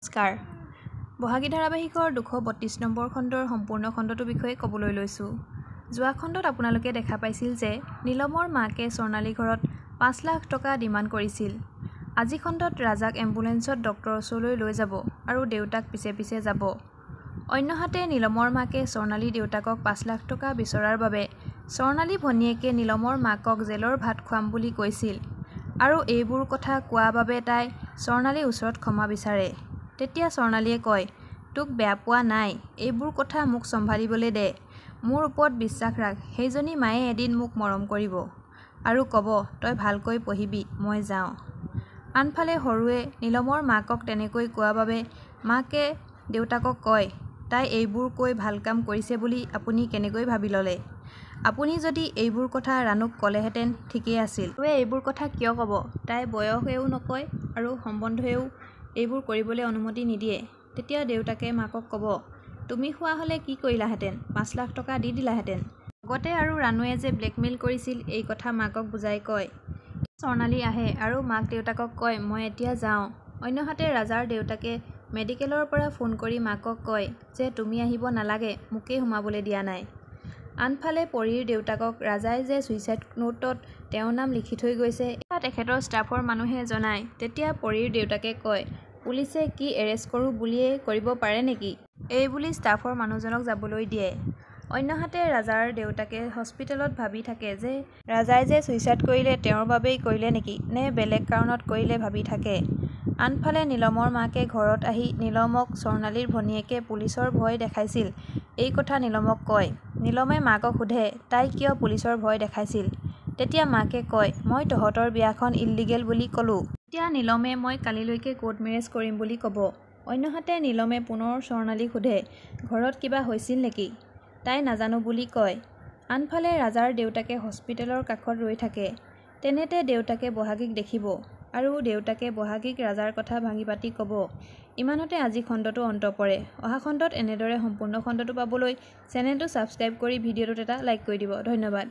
নমস্কাৰ। বহাগী ধাৰাবাহিকৰ 232 নম্বৰ খণ্ডৰ সম্পূৰ্ণ খণ্ডটোৰ বিষয়ে ক'বলৈ লৈছোঁ। যোৱা খণ্ডত আপোনালোকে দেখা পাইছিল যে নীলমৰ মাকে স্বৰ্ণালী ঘৰত 5 লাখ টকা ডিমাণ্ড কৰিছিল। আজি খণ্ডত ৰাজাক এম্বুলেন্সত ডক্টৰৰ ওচৰলৈ লৈ যাব আৰু দেউতাক পিছে পিছে যাব। অন্যহাতে নীলমৰ মাকে স্বৰ্ণালী দেউতাকক 5 লাখ টকা বিচৰাৰ বাবে স্বৰ্ণালী ভনীয়েকে নীলমৰ মাকক জেলৰ ভাত খুৱাম বুলি কৈছিল আৰু এইবোৰ কথা কোৱা বাবে তাই স্বৰ্ণালীৰ ওচৰত ক্ষমা বিচাৰে। তেতিয়া স্বৰ্ণালীয়ে কয়, তোক বেয়া পোৱা নাই, এইবোৰ কথা মোক চম্ভালিবলৈ দে, মোৰ ওপৰত বিশ্বাস ৰাখ, সেইজনী মায়ে এদিন মোক মৰম কৰিব আৰু ক'ব তই ভালকৈ পঢ়িবি, মই যাওঁ। আনফালে সৰুৱে নীলমৰ মাকক তেনেকৈ কোৱা বাবে মাকে দেউতাকক কয়, তাই এইবোৰ কৈ ভাল কাম কৰিছে বুলি আপুনি কেনেকৈ ভাবি ল'লে? আপুনি যদি এইবোৰ কথা ৰাণুক ক'লেহেঁতেন ঠিকেই আছিল। তই এইবোৰ কথা কিয় ক'ব? তাই বয়সেও নকয় আৰু সম্বন্ধেও এইবোৰ কৰিবলৈ অনুমতি নিদিয়ে। তেতিয়া দেউতাকে মাকক ক'ব, তুমি হোৱা হ'লে কি কৰিলাহেঁতেন? 5 লাখ টকা দি দিলাহেঁতেন। লগতে আৰু ৰাণুৱে যে ব্লেকমেইল কৰিছিল এই কথা মাকক বুজাই কয়। স্বৰ্ণালী আহে আৰু মাক দেউতাকক কয় মই এতিয়া যাওঁ। অন্যহাতে ৰাজাৰ দেউতাকে মেডিকেলৰ পৰা ফোন কৰি মাকক কয় যে তুমি আহিব নালাগে, মোকেই সোমাবলৈ দিয়া নাই। আনফালে পৰীৰ দেউতাকক ৰাজাই যে ছুইচাইড নোটত তেওঁৰ নাম লিখি থৈ গৈছে এয়া তেখেতৰ ষ্টাফৰ মানুহে জনায়। তেতিয়া পৰীৰ দেউতাকে কয়, পুলিচে কি এৰেষ্ট কৰোঁ বুলিয়েই কৰিব পাৰে নেকি? এই বুলি ষ্টাফৰ মানুহজনক যাবলৈ দিয়ে। অন্যহাতে ৰাজাৰ দেউতাকে হস্পিটেলত ভাবি থাকে যে ৰাজাই যে ছুইচাইড কৰিলে তেওঁৰ বাবেই কৰিলে নেকি নে বেলেগ কাৰণত কৰিলে ভাবি থাকে। আনফালে নীলমৰ মাকে ঘৰত আহি নীলমক স্বৰ্ণালীৰ ভনীয়েকে পুলিচৰ ভয় দেখাইছিল এই কথা নীলমক কয়। নীলমে মাকক সোধে তাই কিয় পুলিচৰ ভয় দেখাইছিল। তেতিয়া মাকে কয় মই তহঁতৰ বিয়াখন ইল্লিগেল বুলি ক'লোঁ। তেতিয়া নীলমে মই কালিলৈকে কোৰ্ট মেৰেজ কৰিম বুলি ক'ব। অন্যহাতে নীলমে পুনৰ স্বৰ্ণালীক সোধে ঘৰত কিবা হৈছিল নেকি? তাই নাজানো বুলি কয়। আনফালে ৰাজাৰ দেউতাকে হস্পিটেলৰ কাষত ৰৈ থাকে। তেনেতে দেউতাকে বহাগীক দেখিব আৰু দেউতাকে বহাগীক ৰাজাৰ কথা ভাঙি পাতি ক'ব। ইমানতে আজি খণ্ডটো অন্ত পৰে। অহা খণ্ডত এনেদৰে সম্পূৰ্ণ খণ্ডটো পাবলৈ চেনেলটো ছাবস্ক্ৰাইব কৰি ভিডিঅ'টোত এটা লাইক কৰি দিব। ধন্যবাদ।